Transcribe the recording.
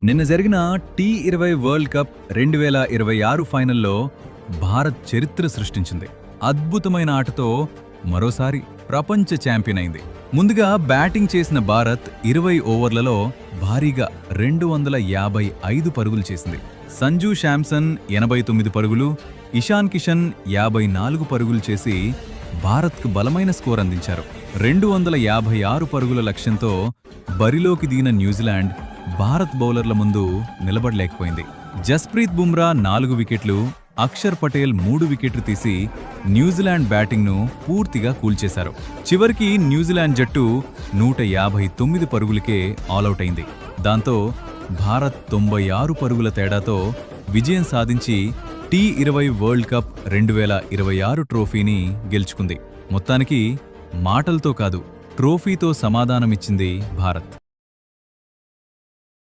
నిన్న జరిగిన T20 world cup 2026 ఫైనల్లో భారత్ చరిత్ర సృష్టించింది. అద్భుతమైన ఆటతో మరోసారి ప్రపంచ ఛాంపియన్ అయింది. ముందుగా బ్యాటింగ్ చేసిన భారత్ 20 ఓవర్లలో భారీగా 255 పరుగులు చేసింది. సంజూ శాంసన్ 89 పరుగులు, ఇషాన్ కిషన్ 54 పరుగులు చేసి భారత్కు బలమైన స్కోర్ అందించారు. 256 పరుగుల లక్ష్యంతో బరిలోకి దిగిన న్యూజిలాండ్ భారత్ బౌలర్ల ముందు నిలబడలేకపోయింది. జస్ప్రీత్ బుమ్రా 4 వికెట్లు, అక్షర్ పటేల్ 3 వికెట్లు తీసి న్యూజిలాండ్ బ్యాటింగ్ను పూర్తిగా కూల్చేశారు. చివరికి న్యూజిలాండ్ జట్టు 159 పరుగులకే ఆలౌట్ అయింది. దాంతో భారత్ 96 పరుగుల తేడాతో విజయం సాధించి టీ20 వరల్డ్ కప్ 2026 ట్రోఫీని గెలుచుకుంది. మొత్తానికి మాటలతో కాదు, ట్రోఫీతో సమాధానమిచ్చింది భారత్.